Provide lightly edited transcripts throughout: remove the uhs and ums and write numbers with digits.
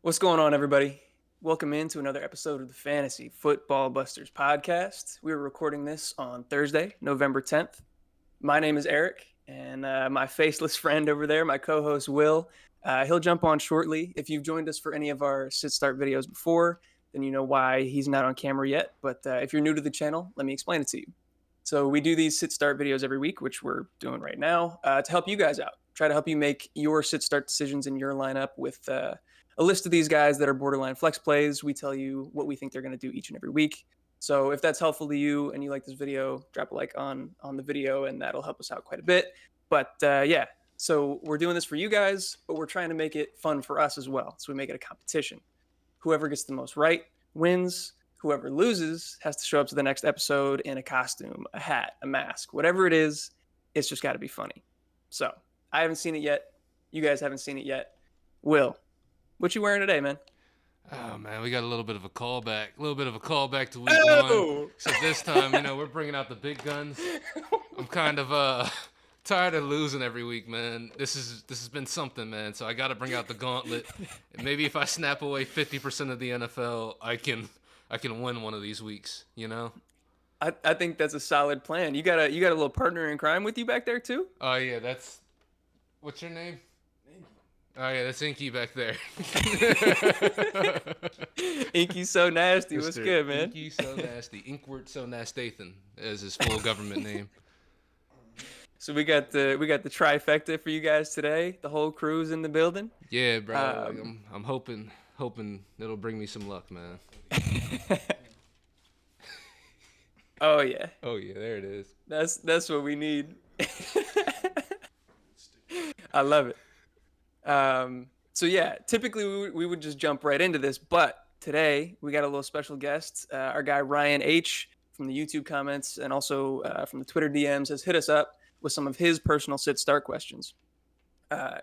What's going on, everybody? Welcome into another episode of the Fantasy Football Busters podcast. We are recording this on Thursday, November 10th. My name is Eric, and my faceless friend over there, my co host Will, he'll jump on shortly. If you've joined us for any of our sit start videos before, then you know why he's not on camera yet. But if you're new to the channel, let me explain it to you. So, we do these sit start videos every week, which we're doing right now, to help you guys out. Try to help you make your sit start decisions in your lineup with a list of these guys that are borderline flex plays. We tell you what we think they're going to do each and every week. So if that's helpful to you and you like this video, drop a like on the video, and that'll help us out quite a bit. But yeah, so we're doing this for you guys, but we're trying to make it fun for us as well. So we make it a competition. Whoever gets the most right wins. Whoever loses has to show up to the next episode in a costume, a hat, a mask, whatever it is. It's just got to be funny. So I haven't seen it yet. You guys haven't seen it yet. Will, what you wearing today, man? Oh man, we got a little bit of a callback to week one. Oh, Except this time, we're bringing out the big guns. I'm kind of tired of losing every week, man. This has been something, man. So I got to bring out the gauntlet. And maybe if I snap away 50% of the NFL, I can win one of these weeks. I think that's a solid plan. You got a little partner in crime with you back there too. Oh yeah, that's what's your name? Oh yeah, that's Inky back there. Inky's so nasty. What's Mr. good, man? Inky So Nasty. Inkward So Nastathan is his full government name. So we got the trifecta for you guys today. The whole crew's in the building. Yeah, bro. Like Um, I'm hoping it'll bring me some luck, man. oh yeah, Oh yeah, there it is. that's what we need. I love it. So yeah, typically we would just jump right into this, but today we got a little special guest. Our guy Ryan H from the YouTube comments and also from the Twitter DMs has hit us up with some of his personal sit start questions.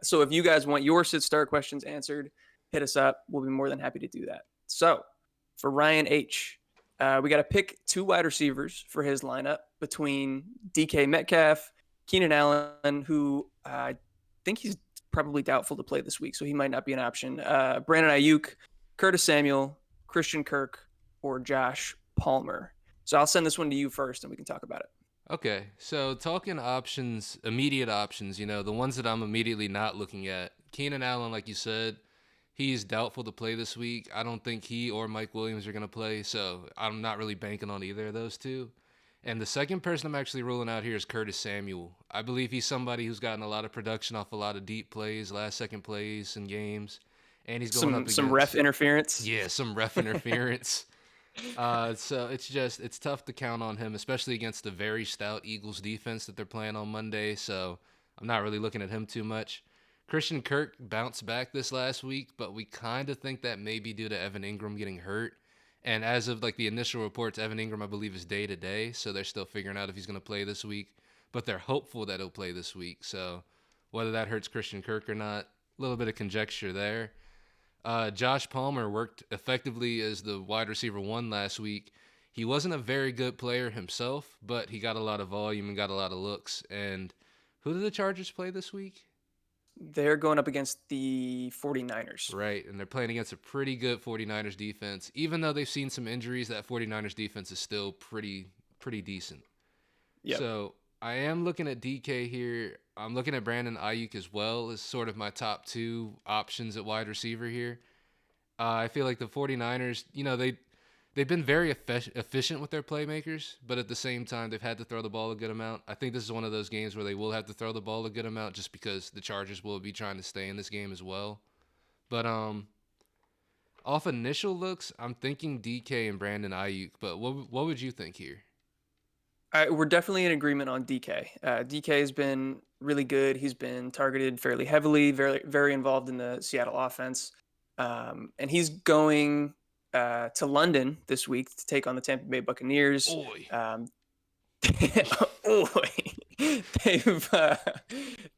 So if you guys want your sit start questions answered, hit us up. We'll be more than happy to do that. So for Ryan H, we got to pick two wide receivers for his lineup between DK Metcalf, Keenan Allen, who I think he's probably doubtful to play this week, so he might not be an option. Brandon Ayuk, Curtis Samuel, Christian Kirk, or Josh Palmer. So I'll send this one to you first, and we can talk about it. Okay, so talking options, immediate options, the ones that I'm immediately not looking at. Keenan Allen, like you said, he's doubtful to play this week. I don't think he or Mike Williams are going to play, so I'm not really banking on either of those two. And the second person I'm actually ruling out here is Curtis Samuel. I believe he's somebody who's gotten a lot of production off a lot of deep plays, last second plays in games. And he's going up Some ref against, interference. yeah, some ref interference. So it's tough to count on him, especially against the very stout Eagles defense that they're playing on Monday. So I'm not really looking at him too much. Christian Kirk bounced back this last week, but we kind of think that may be due to Evan Ingram getting hurt. And as of like the initial reports, Evan Ingram I believe is day to day, so they're still figuring out if he's going to play this week. But they're hopeful that he'll play this week. So whether that hurts Christian Kirk or not, a little bit of conjecture there. Josh Palmer worked effectively as the wide receiver one last week. He wasn't a very good player himself, but he got a lot of volume and got a lot of looks. And who did the Chargers play this week? They're going up against the 49ers. Right, and they're playing against a pretty good 49ers defense. Even though they've seen some injuries, that 49ers defense is still pretty decent. Yep. So I am looking at DK here. I'm looking at Brandon Ayuk as well as sort of my top two options at wide receiver here. I feel like the 49ers, they've been very efficient with their playmakers, but at the same time, they've had to throw the ball a good amount. I think this is one of those games where they will have to throw the ball a good amount just because the Chargers will be trying to stay in this game as well. But off initial looks, I'm thinking DK and Brandon Ayuk. But what would you think here? We're definitely in agreement on DK. DK has been really good. He's been targeted fairly heavily, very very involved in the Seattle offense, and he's going to London this week to take on the Tampa Bay Buccaneers. Oi. Oh, they've uh,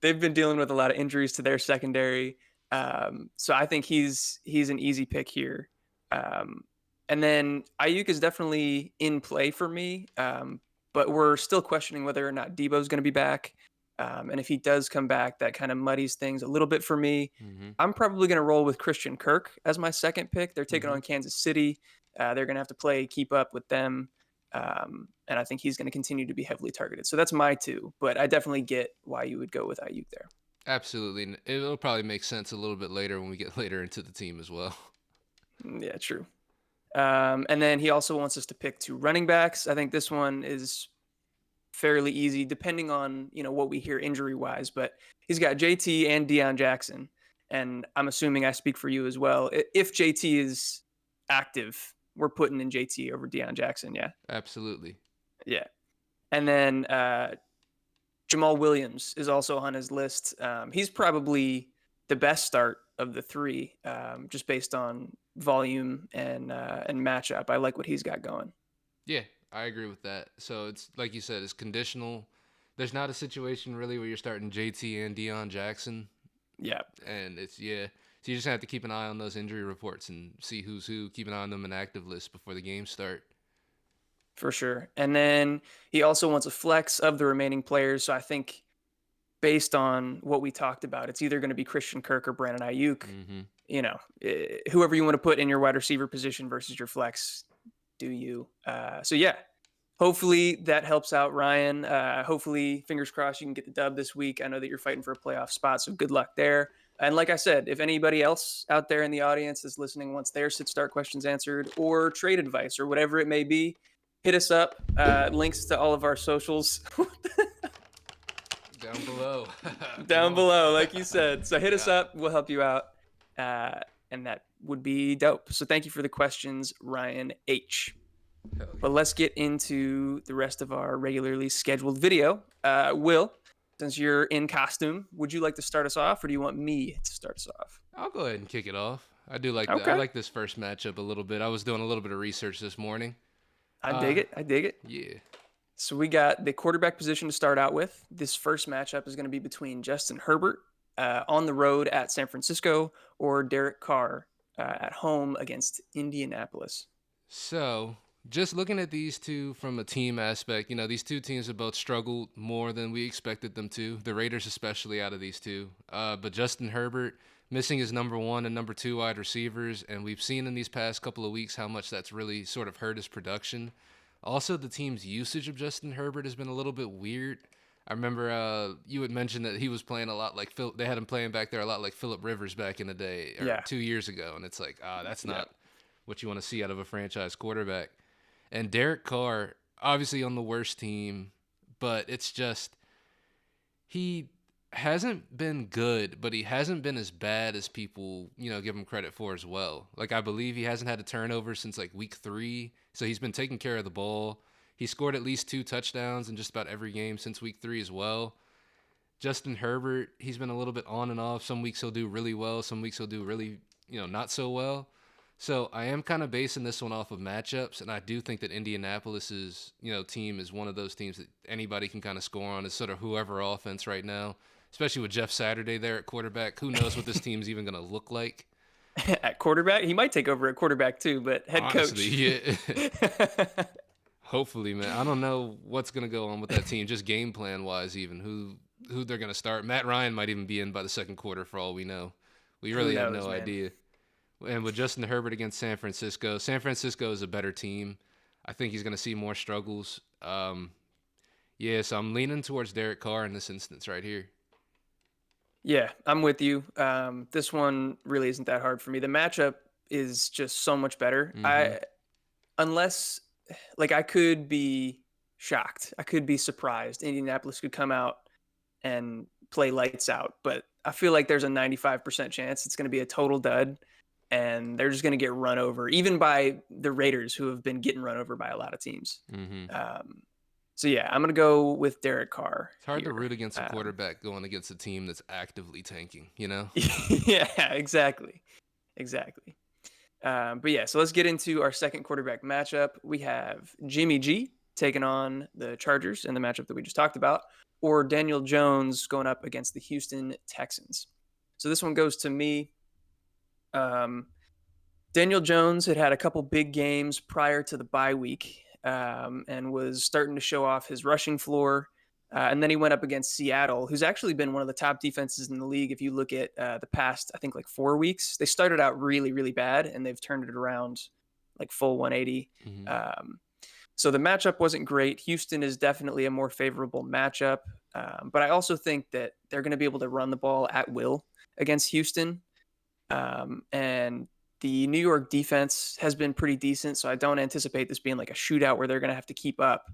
they've been dealing with a lot of injuries to their secondary, so I think he's an easy pick here. Um, and then Ayuk is definitely in play for me, but we're still questioning whether or not Debo's going to be back. And if he does come back, that kind of muddies things a little bit for me. Mm-hmm. I'm probably going to roll with Christian Kirk as my second pick. They're taking Mm-hmm. on Kansas City. They're going to have to keep up with them. And I think he's going to continue to be heavily targeted. So that's my two, but I definitely get why you would go with Ayuk there. Absolutely. And it'll probably make sense a little bit later when we get later into the team as well. Yeah, true. And then he also wants us to pick two running backs. I think this one is fairly easy, depending on what we hear injury wise. But he's got JT and Deion Jackson, and I'm assuming I speak for you as well. If JT is active, we're putting in JT over Deion Jackson. Yeah, Absolutely. yeah. And then Jamal Williams is also on his list. He's probably the best start of the three, just based on volume and matchup. I like what he's got going. Yeah, I agree with that. So it's like you said, it's conditional. There's not a situation really where you're starting JT and Deion Jackson, Yeah, and it's yeah. So you just have to keep an eye on those injury reports and see who's who. Keep an eye on them in active list before the games start. for sure. And then he also wants a flex of the remaining players. So I think based on what we talked about, it's either going to be Christian Kirk or Brandon Ayuk. Mm-hmm. Whoever you want to put in your wide receiver position versus your flex, do you? So yeah, hopefully that helps out Ryan. Hopefully, fingers crossed, you can get the dub this week. I know that you're fighting for a playoff spot, so good luck there. And like I said, if anybody else out there in the audience that's listening wants their sit start questions answered or trade advice or whatever it may be, hit us up. Links to all of our socials Down below. down below, like you said. So hit us up. We'll help you out. And that would be dope. So thank you for the questions, Ryan H. But let's get into the rest of our regularly scheduled video. Will, since you're in costume, would you like to start us off, or do you want me to start us off? I'll go ahead and kick it off. I do like I Okay. like this first matchup a little bit. I was doing a little bit of research this morning. I dig it. I dig it. Yeah. So we got the quarterback position to start out with. This first matchup is going to be between Justin Herbert on the road at San Francisco or Derek Carr at home against Indianapolis. So, just looking at these two from a team aspect, these two teams have both struggled more than we expected them to. The Raiders, especially, out of these two. But Justin Herbert missing his number one and number two wide receivers, and we've seen in these past couple of weeks how much that's really sort of hurt his production. Also, the team's usage of Justin Herbert has been a little bit weird. I remember you had mentioned that he was playing a lot like Phil. They had him playing back there a lot like Phillip Rivers back in the day, or Yeah. 2 years ago, and it's like, that's Yeah. not what you want to see out of a franchise quarterback. And Derek Carr, obviously on the worst team, but it's just he hasn't been good, but he hasn't been as bad as people, give him credit for as well. Like I believe he hasn't had a turnover since like week 3, so he's been taking care of the ball. He scored at least 2 touchdowns in just about every game since week 3 as well. Justin Herbert, he's been a little bit on and off. Some weeks he'll do really well, some weeks he'll do really, not so well. So I am kind of basing this one off of matchups, and I do think that Indianapolis's, team is one of those teams that anybody can kind of score on. Is sort of whoever offense right now, especially with Jeff Saturday there at quarterback. Who knows what this team's even going to look like? At quarterback, he might take over at quarterback too, but head Honestly, coach. yeah. Hopefully, man. I don't know what's going to go on with that team, just game plan wise, even who they're going to start. Matt Ryan might even be in by the second quarter for all we know. We really have no idea. And with Justin Herbert against San Francisco is a better team. I think he's going to see more struggles. Yeah, so I'm leaning towards Derek Carr in this instance right here. Yeah, I'm with you. This one really isn't that hard for me. The matchup is just so much better. Mm-hmm. I could be shocked. I could be surprised. Indianapolis could come out and play lights out, but I feel like there's a 95% chance it's going to be a total dud. And they're just going to get run over, even by the Raiders, who have been getting run over by a lot of teams. Mm-hmm. So yeah, I'm going to go with Derek Carr. It's hard to root against a quarterback going against a team that's actively tanking, Yeah, exactly. But yeah, so let's get into our second quarterback matchup. We have Jimmy G taking on the Chargers in the matchup that we just talked about, or Daniel Jones going up against the Houston Texans. So this one goes to me. Daniel Jones had a couple big games prior to the bye week, and was starting to show off his rushing floor. And then he went up against Seattle, who's actually been one of the top defenses in the league. If you look at the past, I think like 4 weeks, they started out really, really bad, and they've turned it around like full 180. Mm-hmm. So the matchup wasn't great. Houston is definitely a more favorable matchup, but I also think that they're going to be able to run the ball at will against Houston. And the New York defense has been pretty decent, so I don't anticipate this being like a shootout where they're going to have to keep up.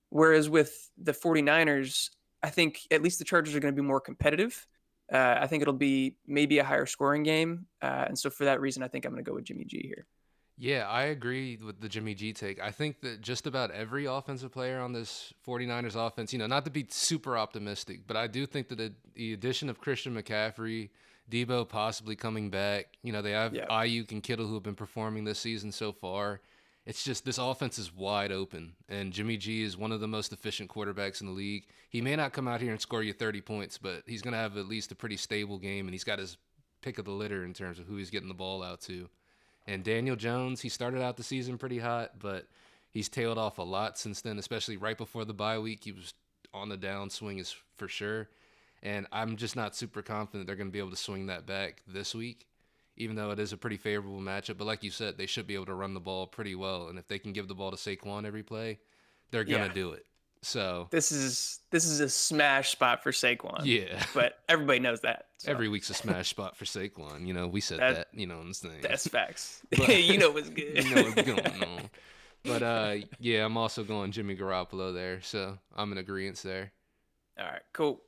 Whereas with the 49ers, I think at least the Chargers are going to be more competitive. I think it'll be maybe a higher scoring game. And so for that reason, I think I'm going to go with Jimmy G here. Yeah, I agree with the Jimmy G take. I think that just about every offensive player on this 49ers offense, not to be super optimistic, but I do think that the addition of Christian McCaffrey, Debo possibly coming back, they have Yeah. Ayuk and Kittle who have been performing this season so far. It's just this offense is wide open, and Jimmy G is one of the most efficient quarterbacks in the league. He may not come out here and score you 30 points, but he's going to have at least a pretty stable game, and he's got his pick of the litter in terms of who he's getting the ball out to. And Daniel Jones, he started out the season pretty hot, but he's tailed off a lot since then, especially right before the bye week. He was on the downswing is for sure. And I'm just not super confident they're going to be able to swing that back this week, even though it is a pretty favorable matchup. But like you said, they should be able to run the ball pretty well. And if they can give the ball to Saquon every play, they're going to do it. So this is a smash spot for Saquon. Yeah. But everybody knows that. So. Every week's a smash spot for Saquon. We said that on this thing. That's facts. But, you know what's good. You know what's going on. But yeah, I'm also going Jimmy Garoppolo there, so I'm in agreement there. All right, cool.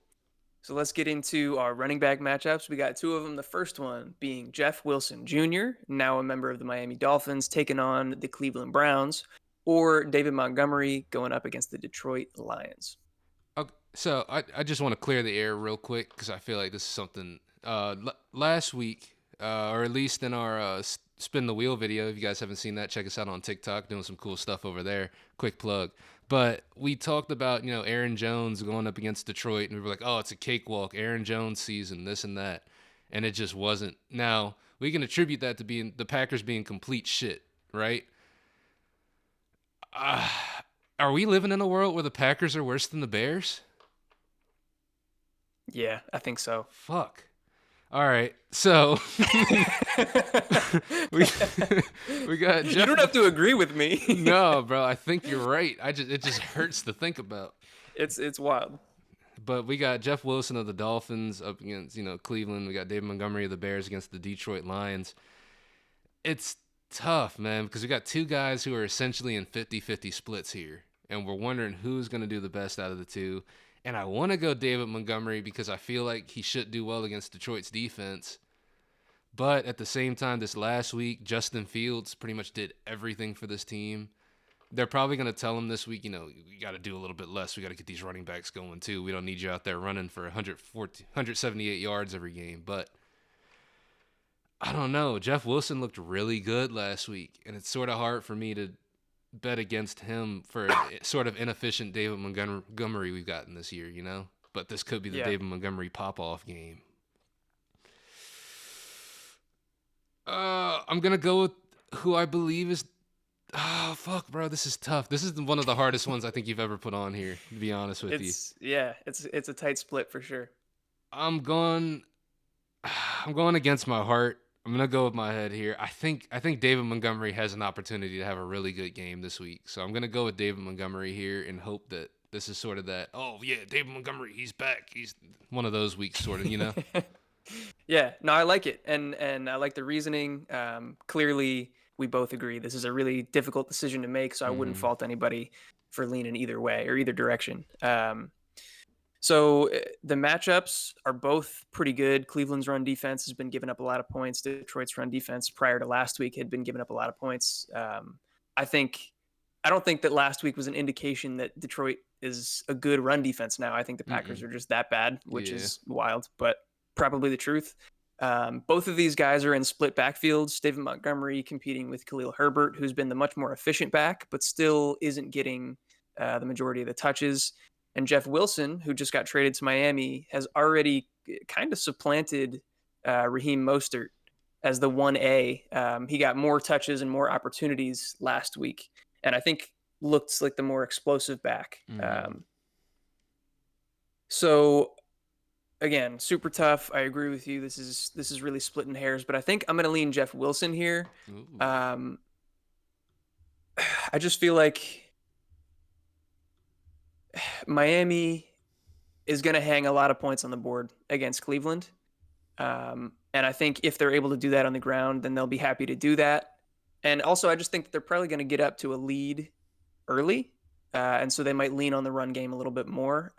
So let's get into our running back matchups. We got two of them. The first one being Jeff Wilson Jr., now a member of the Miami Dolphins, taking on the Cleveland Browns, or David Montgomery going up against the Detroit Lions. Okay, so I just want to clear the air real quick because I feel like this is something last week, or at least in our spin the wheel video. If you guys haven't seen that, check us out on TikTok, doing some cool stuff over there. Quick plug. But we talked about, Aaron Jones going up against Detroit, and we were like, oh, it's a cakewalk, Aaron Jones season, this and that. And it just wasn't. Now, we can attribute that to being the Packers being complete shit, right? Are we living in a world where the Packers are worse than the Bears? Yeah, I think so. Fuck. All right, so we got Jeff. You don't have to agree with me. No, bro, I think you're right. It just hurts to think about. It's wild. But we got Jeff Wilson of the Dolphins up against Cleveland. We got David Montgomery of the Bears against the Detroit Lions. It's tough, man, because we got two guys who are essentially in 50-50 splits here, and we're wondering who's going to do the best out of the two. And I want to go David Montgomery because I feel like he should do well against Detroit's defense. But at the same time, this last week, Justin Fields pretty much did everything for this team. They're probably going to tell him this week, we got to do a little bit less. We got to get these running backs going too. We don't need you out there running for 178 yards every game. But I don't know. Jeff Wilson looked really good last week, and it's sort of hard for me to bet against him for sort of inefficient David Montgomery we've gotten this year, But this could be the David Montgomery pop-off game. I'm going to go with who I believe is... Oh, fuck, bro. This is tough. This is one of the hardest ones I think you've ever put on here, to be honest with you. Yeah, it's a tight split for sure. I'm going against my heart. I'm going to go with my head here. I think David Montgomery has an opportunity to have a really good game this week. So I'm going to go with David Montgomery here and hope that this is sort of that, oh, yeah, David Montgomery, he's back. He's one of those weeks sort of, Yeah, no, I like it. And I like the reasoning. Clearly, we both agree this is a really difficult decision to make, so I wouldn't fault anybody for leaning either way or either direction. So the matchups are both pretty good. Cleveland's run defense has been giving up a lot of points. Detroit's run defense prior to last week had been giving up a lot of points. I don't think that last week was an indication that Detroit is a good run defense now. I think the Packers are just that bad, which is wild, but probably the truth. Both of these guys are in split backfields. David Montgomery competing with Khalil Herbert, who's been the much more efficient back, but still isn't getting the majority of the touches. And Jeff Wilson, who just got traded to Miami, has already kind of supplanted Raheem Mostert as the 1A. He got more touches and more opportunities last week, and I think looks like the more explosive back. So again, super tough. I agree with you. This is really splitting hairs, but I think I'm going to lean Jeff Wilson here. Ooh. Um, I just feel like Miami is going to hang a lot of points on the board against Cleveland. And I think if they're able to do that on the ground, then they'll be happy to do that. And also, I just think that they're probably going to get up to a lead early. And so they might lean on the run game a little bit more.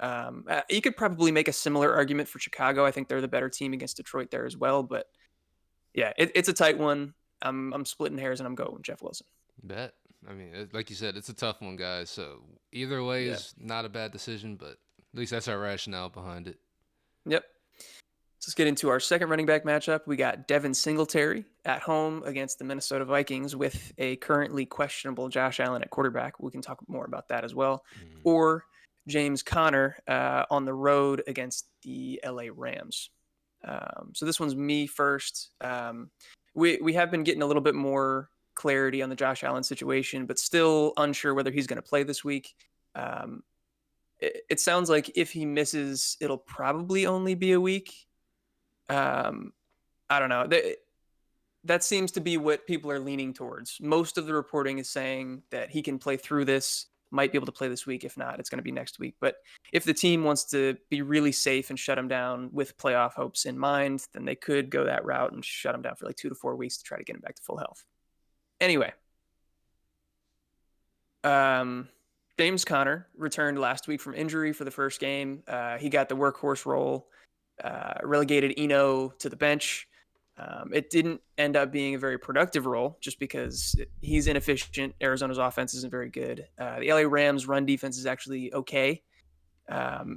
You could probably make a similar argument for Chicago. I think they're the better team against Detroit there as well. But yeah, it's a tight one. I'm splitting hairs and I'm going with Jeff Wilson. Bet. I mean, like you said, it's a tough one, guys. So either way Yeah. is not a bad decision, but at least that's our rationale behind it. Yep. Let's get into our second running back matchup. We got Devin Singletary at home against the Minnesota Vikings with a currently questionable Josh Allen at quarterback. We can talk more about that as well. Mm. Or James Conner on the road against the LA Rams. So this one's me first. We have been getting a little bit more clarity on the Josh Allen situation, but still unsure whether he's going to play this week. It sounds like if he misses, it'll probably only be a week. Um, I don't know. That seems to be what people are leaning towards. Most of the reporting is saying that he can play through this, might be able to play this week. If not, it's going to be next week. But if the team wants to be really safe and shut him down with playoff hopes in mind, then they could go that route and shut him down for like 2 to 4 weeks to try to get him back to full health. Anyway, um, James Conner returned last week from injury for the first game. He got the workhorse role, relegated Eno to the bench. It didn't end up being a very productive role just because he's inefficient. Arizona's offense isn't very good. The LA Rams' run defense is actually okay.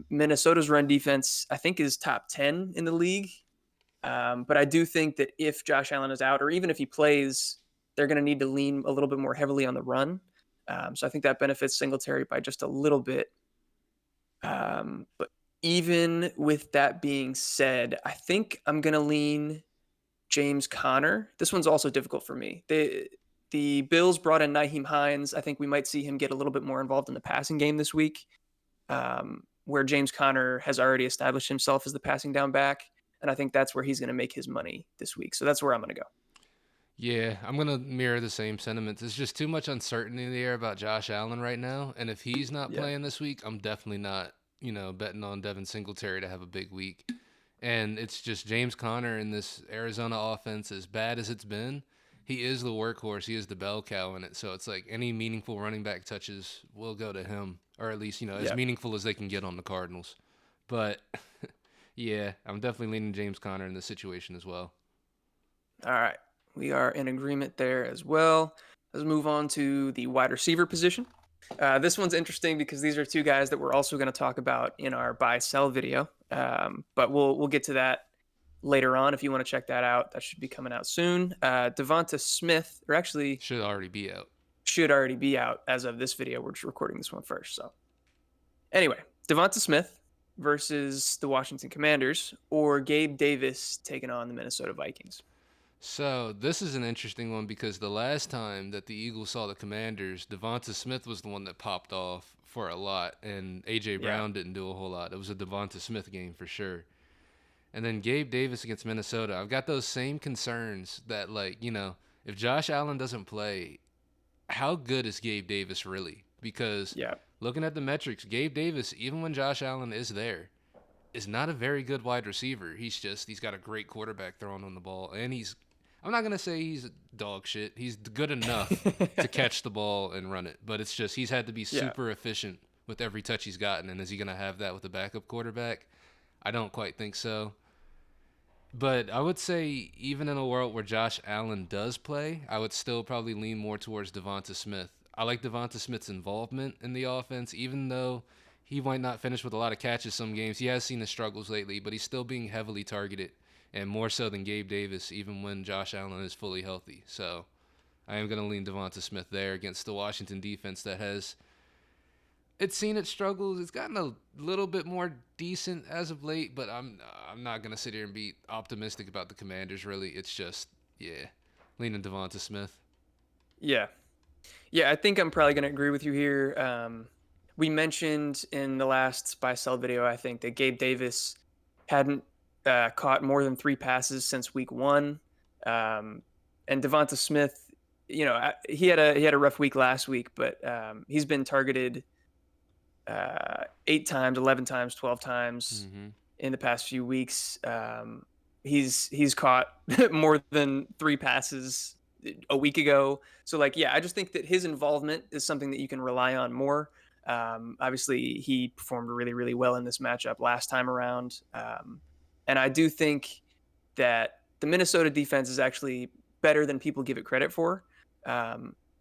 Minnesota's run defense, I think, is top 10 in the league. But I do think that if Josh Allen is out, or even if he plays, they're going to need to lean a little bit more heavily on the run. So I think that benefits Singletary by just a little bit. But even with that being said, I think I'm going to lean James Conner. This one's also difficult for me. The Bills brought in Nyheim Hines. I think we might see him get a little bit more involved in the passing game this week, where James Conner has already established himself as the passing down back. And I think that's where he's going to make his money this week. So that's where I'm going to go. Yeah, I'm gonna mirror the same sentiments. It's just too much uncertainty in the air about Josh Allen right now, and if he's not Yeah. playing this week, I'm definitely not, betting on Devin Singletary to have a big week. And it's just James Conner in this Arizona offense, as bad as it's been, he is the workhorse. He is the bell cow in it. So it's like any meaningful running back touches will go to him, or at least as Yeah. meaningful as they can get on the Cardinals. But yeah, I'm definitely leaning James Conner in this situation as well. All right. We are in agreement there as well. Let's move on to the wide receiver position. This one's interesting because these are two guys that we're also going to talk about in our buy sell video. But we'll get to that later on if you want to check that out. That should be coming out soon. Devonta Smith, or actually Should already be out. should already be out as of this video. We're just recording this one first. So anyway, Devonta Smith versus the Washington Commanders, or Gabe Davis taking on the Minnesota Vikings. So this is an interesting one because the last time that the Eagles saw the Commanders, Devonta Smith was the one that popped off for a lot, and AJ Yeah. Brown didn't do a whole lot. It was a Devonta Smith game for sure. And then Gabe Davis against Minnesota. I've got those same concerns that, like, if Josh Allen doesn't play, how good is Gabe Davis really? Because Yeah. looking at the metrics, Gabe Davis, even when Josh Allen is there, is not a very good wide receiver. He's got a great quarterback throwing on the ball, and I'm not gonna say he's dog shit. He's good enough to catch the ball and run it, but it's just he's had to be Yeah. super efficient with every touch he's gotten. And is he gonna have that with a backup quarterback? I don't quite think so. But I would say even in a world where Josh Allen does play, I would still probably lean more towards Devonta Smith. I like Devonta Smith's involvement in the offense, even though he might not finish with a lot of catches some games. He has seen the struggles lately, but he's still being heavily targeted, and more so than Gabe Davis, even when Josh Allen is fully healthy. So I am going to lean Devonta Smith there against the Washington defense that has it's seen its struggles. It's gotten a little bit more decent as of late, but I'm not gonna sit here and be optimistic about the Commanders. Really, it's just leaning Devonta Smith. Yeah. Yeah, I think I'm probably going to agree with you here. we mentioned in the last buy sell video, I think, that Gabe Davis hadn't caught more than 3 passes since week one. And Devonta Smith, he had a rough week last week, but he's been targeted 8 times, 11 times, 12 times Mm-hmm. in the past few weeks. He's caught more than 3 passes a week ago. So like, yeah, I just think that his involvement is something that you can rely on more. Obviously, he performed really, really well in this matchup last time around, and I do think that the Minnesota defense is actually better than people give it credit for.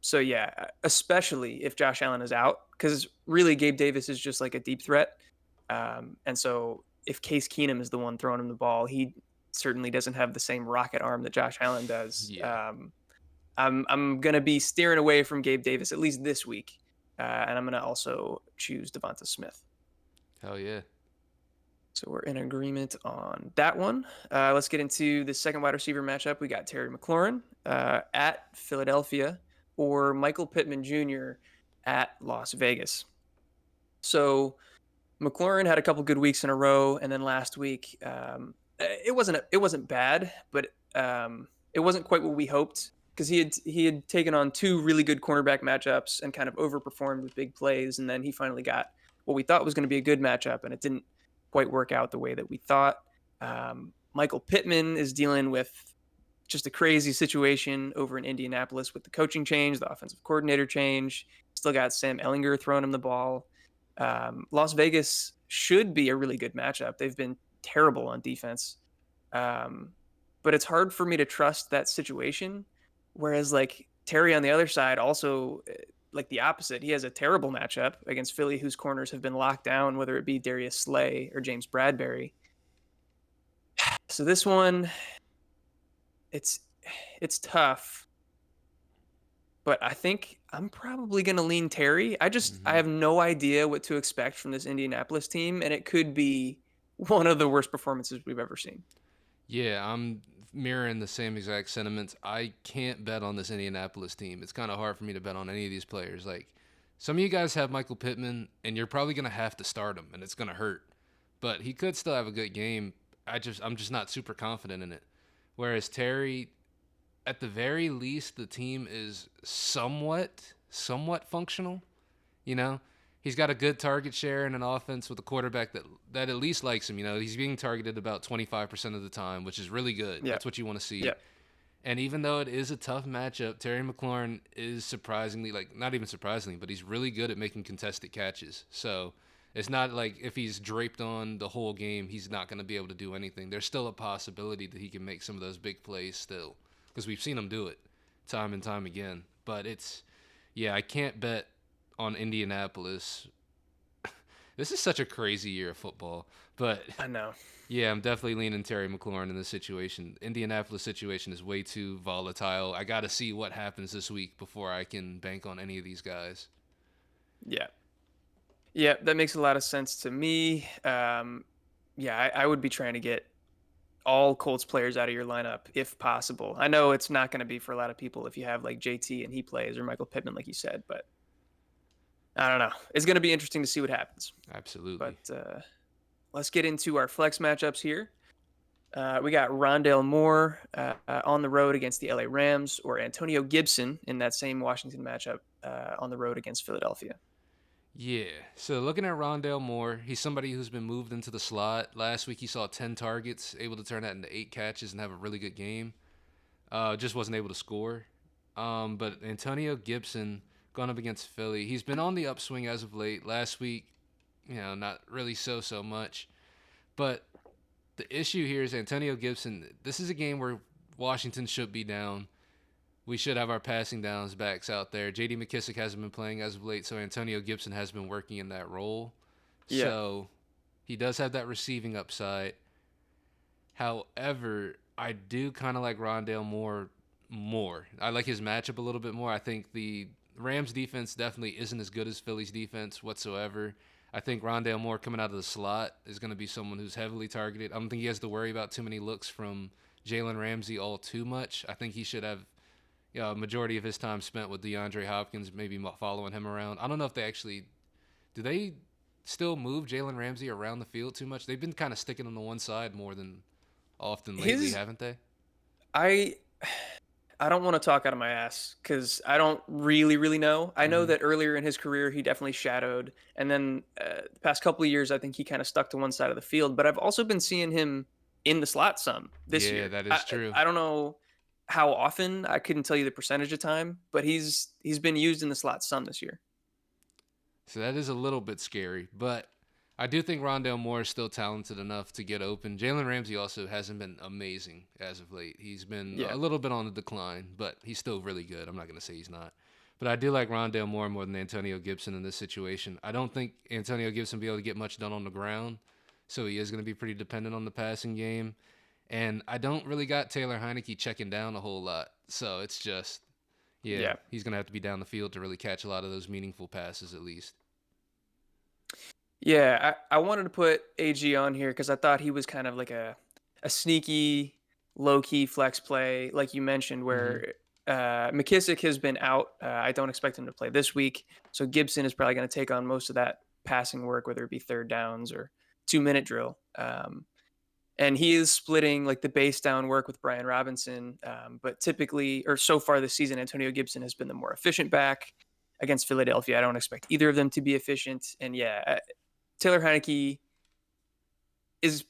So yeah, especially if Josh Allen is out, because really Gabe Davis is just like a deep threat. And so if Case Keenum is the one throwing him the ball, he certainly doesn't have the same rocket arm that Josh Allen does. Yeah. I'm gonna be steering away from Gabe Davis at least this week, and I'm gonna also choose Devonta Smith. Hell yeah. So we're in agreement on that one. Let's get into the second wide receiver matchup. We got Terry McLaurin at Philadelphia or Michael Pittman Jr. at Las Vegas. So McLaurin had a couple good weeks in a row, and then last week it wasn't bad, but it wasn't quite what we hoped because he had taken on 2 really good cornerback matchups and kind of overperformed with big plays, and then he finally got what we thought was going to be a good matchup, and it didn't quite work out the way that we thought. Michael Pittman is dealing with just a crazy situation over in Indianapolis with the coaching change, the offensive coordinator change. Still got Sam Ellinger throwing him the ball. Las Vegas should be a really good matchup. They've been terrible on defense. Um, but it's hard for me to trust that situation. Whereas like Terry on the other side, also like the opposite, he has a terrible matchup against Philly, whose corners have been locked down, whether it be Darius Slay or James Bradbury. So this one, it's it's tough, but I think I'm probably going to lean Terry. I Mm-hmm. have no idea what to expect from this Indianapolis team, and it could be one of the worst performances we've ever seen. Yeah, I'm mirroring the same exact sentiments. I can't bet on this Indianapolis team. It's kind of hard for me to bet on any of these players. Like, some of you guys have Michael Pittman, and you're probably going to have to start him, and it's going to hurt. But he could still have a good game. I'm just not super confident in it. Whereas Terry, at the very least, the team is somewhat functional. You know, he's got a good target share and an offense with a quarterback that at least likes him. You know, he's being targeted about 25% of the time, which is really good. Yeah. That's what you want to see. Yeah. And even though it is a tough matchup, Terry McLaurin is surprisingly, like, not even surprisingly, but he's really good at making contested catches. So it's not like if he's draped on the whole game, he's not going to be able to do anything. There's still a possibility that he can make some of those big plays still, because we've seen him do it time and time again. But yeah, I can't bet on Indianapolis. This is such a crazy year of football. But I know. yeah, I'm definitely leaning Terry McLaurin in this situation. Indianapolis situation is way too volatile. I got to see what happens this week before I can bank on any of these guys. Yeah. Yeah, that makes a lot of sense to me. Yeah, I would be trying to get all Colts players out of your lineup if possible. I know it's not going to be for a lot of people if you have like JT and he plays or Michael Pittman, like you said, but I don't know. It's going to be interesting to see what happens. Absolutely. But let's get into our flex matchups here. We got Rondale Moore on the road against the LA Rams, or Antonio Gibson in that same Washington matchup on the road against Philadelphia. Yeah. So looking at Rondale Moore, he's somebody who's been moved into the slot. Last week he saw 10 targets, able to turn that into 8 catches and have a really good game. Just wasn't able to score. But Antonio Gibson going up against Philly, he's been on the upswing as of late. Last week, not really so much. But the issue here is Antonio Gibson. This is a game where Washington should be down. We should have our passing downs backs out there. J.D. McKissick hasn't been playing as of late, so Antonio Gibson has been working in that role. Yeah. So he does have that receiving upside. However, I do kind of like Rondale Moore more. I like his matchup a little bit more. I think the Rams defense definitely isn't as good as Philly's defense whatsoever. I think Rondale Moore coming out of the slot is going to be someone who's heavily targeted. I don't think he has to worry about too many looks from Jalen Ramsey all too much. I think he should have a majority of his time spent with DeAndre Hopkins, maybe following him around. I don't know if they actually Do they still move Jalen Ramsey around the field too much? They've been kind of sticking on the one side more than often lately, His haven't they? I I don't want to talk out of my ass because I don't really know. I know Mm-hmm. that earlier in his career he definitely shadowed, and then the past couple of years I think he kind of stuck to one side of the field. But I've also been seeing him in the slot some this Yeah, year. that I is true. I don't know how often. I couldn't tell you the percentage of time, but he's been used in the slot some this year. So that is a little bit scary, but I do think Rondale Moore is still talented enough to get open. Jalen Ramsey also hasn't been amazing as of late. He's been Yeah. a little bit on the decline, but he's still really good. I'm not going to say he's not. But I do like Rondale Moore more than Antonio Gibson in this situation. I don't think Antonio Gibson will be able to get much done on the ground, so he is going to be pretty dependent on the passing game. And I don't really got Taylor Heineke checking down a whole lot. So it's just, yeah, Yeah. he's going to have to be down the field to really catch a lot of those meaningful passes at least. Yeah, I wanted to put AG on here because I thought he was kind of like a sneaky, low key flex play, like you mentioned, Mm-hmm. where McKissick has been out. I don't expect him to play this week, so Gibson is probably going to take on most of that passing work, whether it be third downs or 2 minute drill. And he is splitting like the base down work with Brian Robinson, but typically, or so far this season, Antonio Gibson has been the more efficient back against Philadelphia. I don't expect either of them to be efficient, and yeah, Taylor Heineke is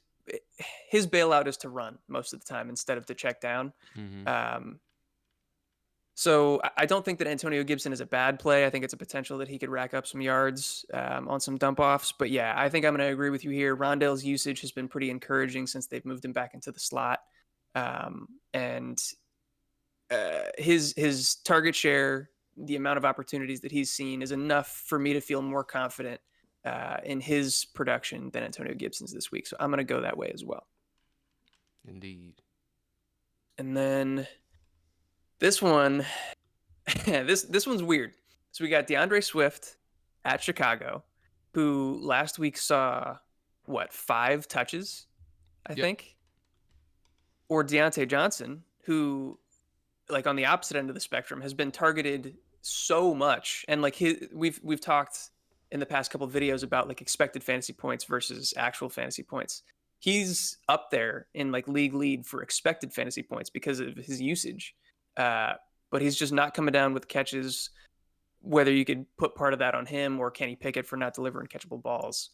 his bailout is to run most of the time instead of to check down. Mm-hmm. Um, so I don't think that Antonio Gibson is a bad play. I think it's a potential that he could rack up some yards on some dump offs. But yeah, I think I'm going to agree with you here. Rondale's usage has been pretty encouraging since they've moved him back into the slot, and his target share, the amount of opportunities that he's seen, is enough for me to feel more confident in his production than Antonio Gibson's this week. So I'm going to go that way as well. Indeed. And then this one, this one's weird. So we got DeAndre Swift at Chicago, who last week saw what 5 touches, I Yep. think, or Deontay Johnson, who like on the opposite end of the spectrum has been targeted so much, and like we've talked in the past couple of videos about like expected fantasy points versus actual fantasy points. He's up there in like league lead for expected fantasy points because of his usage, but he's just not coming down with catches. Whether you could put part of that on him or Kenny Pickett for not delivering catchable balls,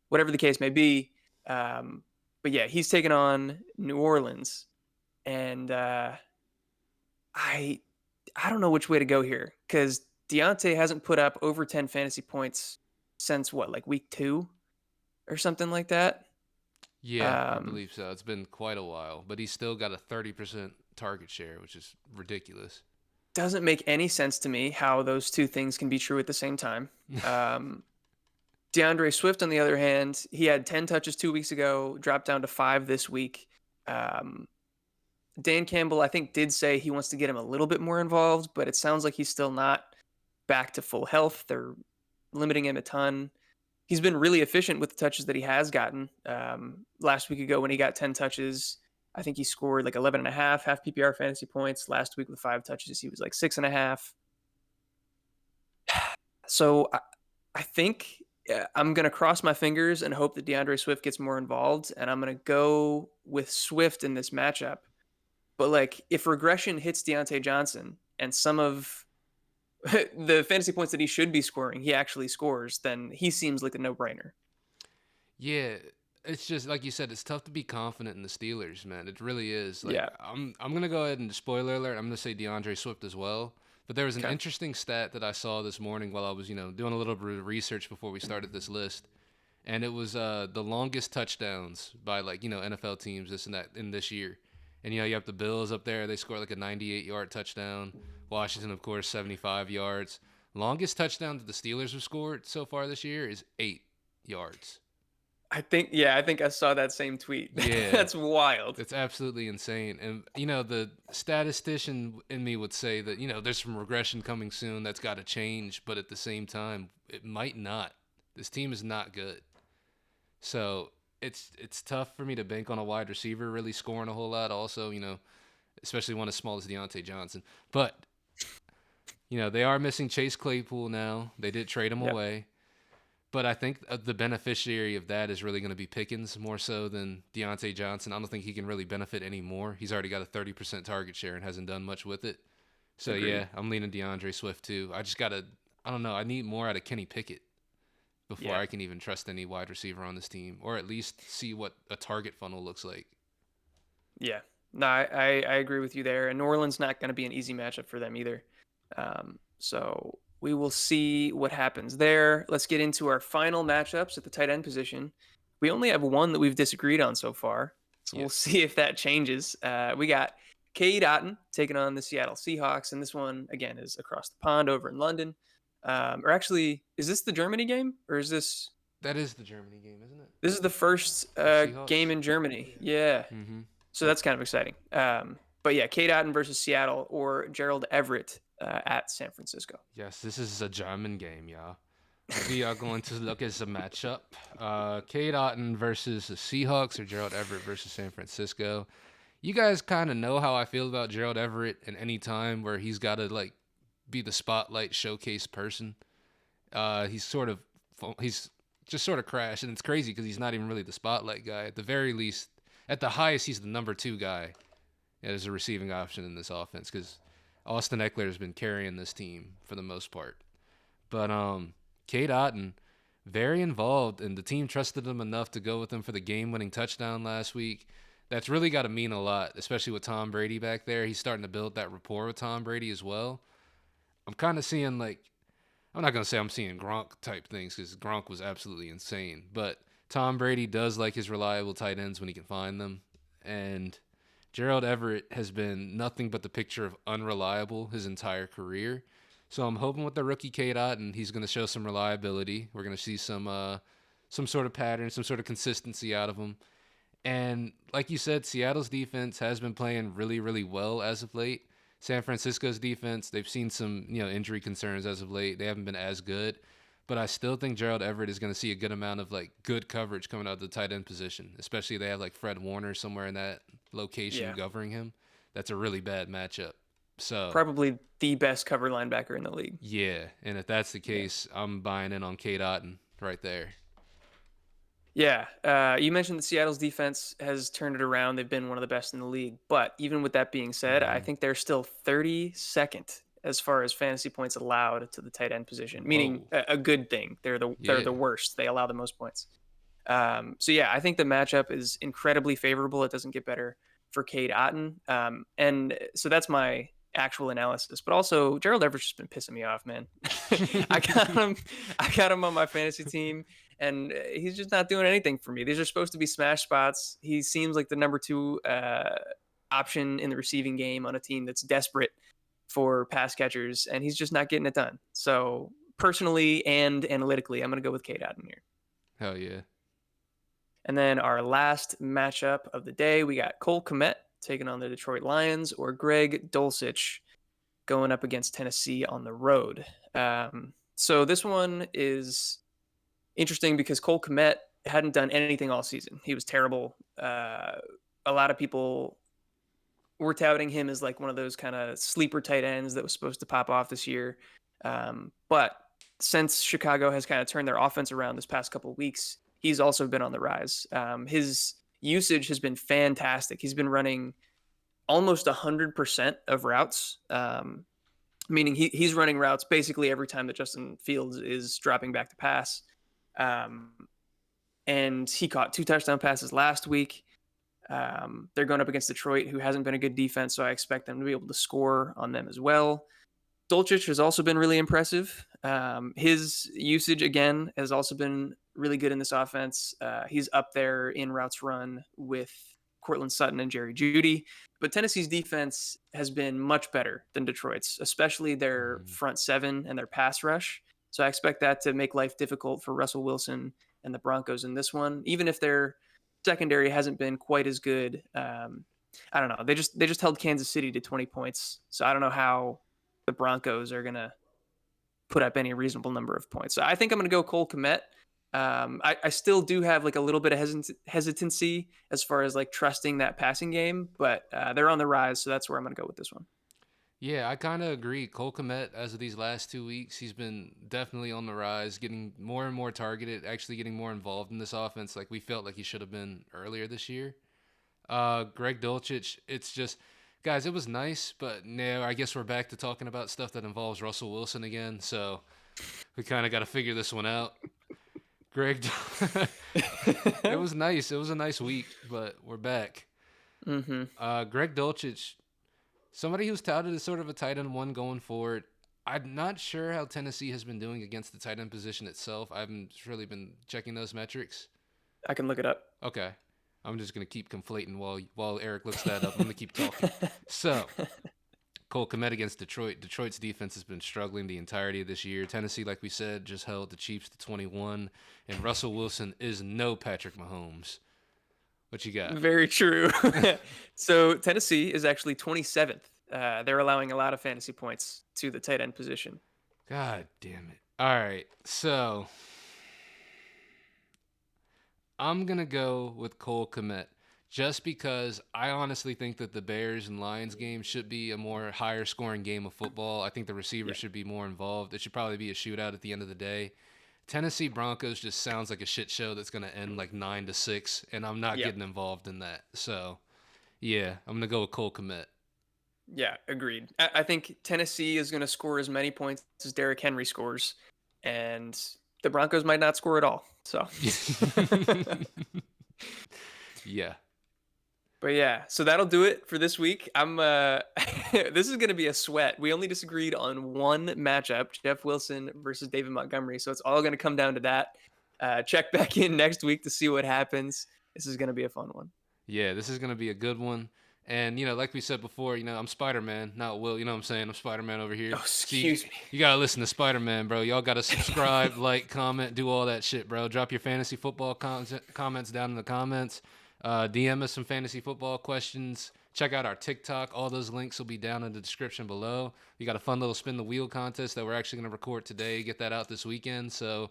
whatever the case may be. But yeah, he's taken on New Orleans, and I I don't know which way to go here because Deontay hasn't put up over 10 fantasy points since what, like week 2 or something like that. Yeah, I Um, believe so. It's been quite a while, but he's still got a 30% target share, which is ridiculous. doesn't make any sense to me how those two things can be true at the same time. Um, DeAndre Swift, on the other hand, he had 10 touches 2 weeks ago, dropped down to 5 this week. Um, Dan Campbell, I think, did say he wants to get him a little bit more involved, but it sounds like he's still not back to full health. They're limiting him a ton. He's been really efficient with the touches that he has gotten. Last week ago, when he got 10 touches, I think he scored like 11 and a half PPR fantasy points. Last week with 5 touches, he was like 6.5. So I think I'm going to cross my fingers and hope that DeAndre Swift gets more involved. And I'm going to go with Swift in this matchup. But like, if regression hits Deontay Johnson and some of the fantasy points that he should be scoring, he actually scores, then he seems like a no brainer. Yeah, it's just like you said, it's tough to be confident in the Steelers, man. It really is. Like Yeah. I'm gonna go ahead and spoiler alert, I'm gonna say DeAndre Swift as well. But there was an Okay. interesting stat that I saw this morning while I was, doing a little bit of research before we started this list. And it was the longest touchdowns by like, NFL teams this and that in this year. And you have the Bills up there, they scored like a 98-yard touchdown. Washington, of course, 75 yards. Longest touchdown that the Steelers have scored so far this year is 8 yards. I think I saw that same tweet. Yeah, That's wild. it's absolutely insane. And, the statistician in me would say that, there's some regression coming soon that's got to change. But at the same time, it might not. This team is not good. So it's tough for me to bank on a wide receiver really scoring a whole lot. Also, especially one as small as Deontay Johnson. But, they are missing Chase Claypool now. They did trade him Yep. away. But I think the beneficiary of that is really going to be Pickens more so than Deontay Johnson. I don't think he can really benefit anymore. He's already got a 30% target share and hasn't done much with it. So Agreed. yeah, I'm leaning DeAndre Swift too. I don't know. I need more out of Kenny Pickett before Yeah. I can even trust any wide receiver on this team, or at least see what a target funnel looks like. Yeah. No, I agree with you there. And New Orleans not going to be an easy matchup for them either. So we will see what happens there. Let's get into our final matchups at the tight end position. We only have one that we've disagreed on so far. So we'll Yes, see if that changes. We got CADE OTTON taking on the Seattle Seahawks. And this one, again, is across the pond over in London. Or actually, is this the Germany game? Or is this that is the Germany game, isn't it? this is the first The game Seahawks. in Germany? Yeah. Mm-hmm. So that's kind of exciting. But yeah, Kate Otten versus Seattle or Gerald Everett at San Francisco. Yes, this is a German game, y'all. We are going to look at some matchup. Cade Otton versus the Seahawks or Gerald Everett versus San Francisco. You guys kind of know how I feel about Gerald Everett in any time where he's got to like be the spotlight showcase person. He's just sort of crashed, and it's crazy because he's not even really the spotlight guy. At the very least, at the highest, he's the number two guy as a receiving option in this offense because Austin Eckler has been carrying this team for the most part. But Cade Otton, very involved, and the team trusted him enough to go with him for the game-winning touchdown last week. That's really got to mean a lot, especially with Tom Brady back there. He's starting to build that rapport with Tom Brady as well. I'm kind of seeing like, I'm not gonna say I'm seeing Gronk type things because Gronk was absolutely insane, but Tom Brady does like his reliable tight ends when he can find them, and Gerald Everett has been nothing but the picture of unreliable his entire career. So I'm hoping with the rookie Cade Otton, he's going to show some reliability. We're going to see some sort of pattern, some sort of consistency out of him. And like you said, Seattle's defense has been playing really, really well as of late. San Francisco's defense, they've seen some injury concerns as of late. They haven't been as good, but I still think Gerald Everett is going to see a good amount of like good coverage coming out of the tight end position, especially if they have like Fred Warner somewhere in that location Yeah. covering him. That's a really bad matchup. So Probably the best cover linebacker in the league. yeah, and if that's the Yeah. case, I'm buying in on Cade Otton right there. Yeah. You mentioned that Seattle's defense has turned it around. They've been one of the best in the league. But even with that being said, I Mm-hmm. think they're still 32nd as far as fantasy points allowed to the tight end position, meaning Whoa. a good thing. They're Yeah. the worst. They allow the most points. So yeah, I think the matchup is incredibly favorable. It doesn't get better for Cade Otton. And so that's my actual analysis. But also Gerald Everett's just been pissing me off, man. I got him I got him on my fantasy team and he's just not doing anything for me. These are supposed to be smash spots. He seems like the number two option in the receiving game on a team that's desperate for pass catchers, and he's just not getting it done. So personally and analytically, I'm going to go with Cade Otton here. Hell yeah. And then our last matchup of the day, we got Cole Kmet taking on the Detroit Lions or Greg Dulcich going up against Tennessee on the road. So this one is interesting because Cole Kmet hadn't done anything all season. He was terrible. A lot of people were touting him as like one of those kind of sleeper tight ends that was supposed to pop off this year. But since Chicago has kind of turned their offense around this past couple of weeks, he's also been on the rise. His usage has been fantastic. He's been running almost 100% of routes, meaning he's running routes basically every time that Justin Fields is dropping back to pass. Um, and he caught 2 touchdown passes last week. They're going up against Detroit, who hasn't been a good defense, so I expect them to be able to score on them as well. Dolchich has also been really impressive. His usage, again, has also been really good in this offense. He's up there in routes run with Cortland Sutton and Jerry Jeudy. But Tennessee's defense has been much better than Detroit's, especially their Mm. front seven and their pass rush. So I expect that to make life difficult for Russell Wilson and the Broncos in this one, even if their secondary hasn't been quite as good. I don't know. They just held Kansas City to 20 points. So I don't know how the Broncos are going to put up any reasonable number of points. So I think I'm going to go Cole Kmet. I still do have like a little bit of hesitancy as far as like trusting that passing game, but they're on the rise. So that's where I'm going to go with this one. Yeah, I kind of agree. Cole Kmet, as of these last 2 weeks, he's been definitely on the rise, getting more and more targeted, actually getting more involved in this offense like we felt like he should have been earlier this year. Greg Dulcich, it's just, guys, it was nice, but no, I guess we're back to talking about stuff that involves Russell Wilson again, so we kind of got to figure this one out. Greg, it was nice. It was a nice week, but we're back. Mm-hmm. Greg Dulcich, somebody who's touted as sort of a tight end one going forward. I'm not sure how Tennessee has been doing against the tight end position itself. I haven't really been checking those metrics. I can look it up. Okay. I'm just gonna keep conflating while Eric looks that up. I'm gonna keep talking. So, Cole Kmet against Detroit. Detroit's defense has been struggling the entirety of this year. Tennessee, like we said, just held the Chiefs to 21, and Russell Wilson is no Patrick Mahomes. What you got? Very true. So Tennessee is actually 27th. They're allowing a lot of fantasy points to the tight end position. God damn it. All right. So, I'm going to go with Cole Kmet just because I honestly think that the Bears and Lions game should be a more higher scoring game of football. I think the receivers Yeah. should be more involved. It should probably be a shootout at the end of the day. Tennessee Broncos just sounds like a shit show that's going to end like 9-6, and I'm not Yeah. getting involved in that. So, yeah, I'm going to go with Cole Kmet. Yeah, agreed. I think Tennessee is going to score as many points as Derrick Henry scores, and the Broncos might not score at all. So, Yeah. but yeah, so that'll do it for this week. I'm this is going to be a sweat. We only disagreed on one matchup, Jeff Wilson versus David Montgomery. So it's all going to come down to that. Check back in next week to see what happens. This is going to be a fun one. Yeah, this is going to be a good one. And, like we said before, I'm Spider-Man, not Will. You know what I'm saying? I'm Spider-Man over here. Oh, excuse me. You got to listen to Spider-Man, bro. Y'all got to subscribe, like, comment, do all that shit, bro. Drop your fantasy football comments down in the comments. DM us some fantasy football questions. Check out our TikTok. All those links will be down in the description below. We got a fun little spin the wheel contest that we're actually going to record today, get that out this weekend. So,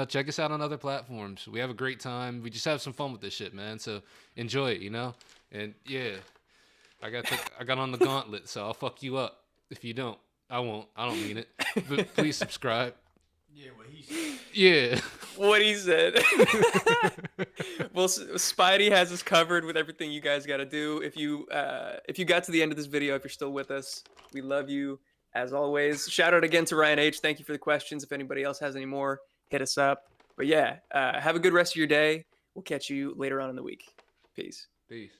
check us out on other platforms. We have a great time. We just have some fun with this shit, man. So enjoy it, And yeah, I got on the gauntlet, so I'll fuck you up. If you don't, I won't. I don't mean it. But please subscribe. Yeah, what he said. Yeah. What he said. Well, Spidey has us covered with everything you guys got to do. If you got to the end of this video, if you're still with us, we love you as always. Shout out again to Ryan H. Thank you for the questions. If anybody else has any more, hit us up. But yeah, have a good rest of your day. We'll catch you later on in the week. Peace. Peace.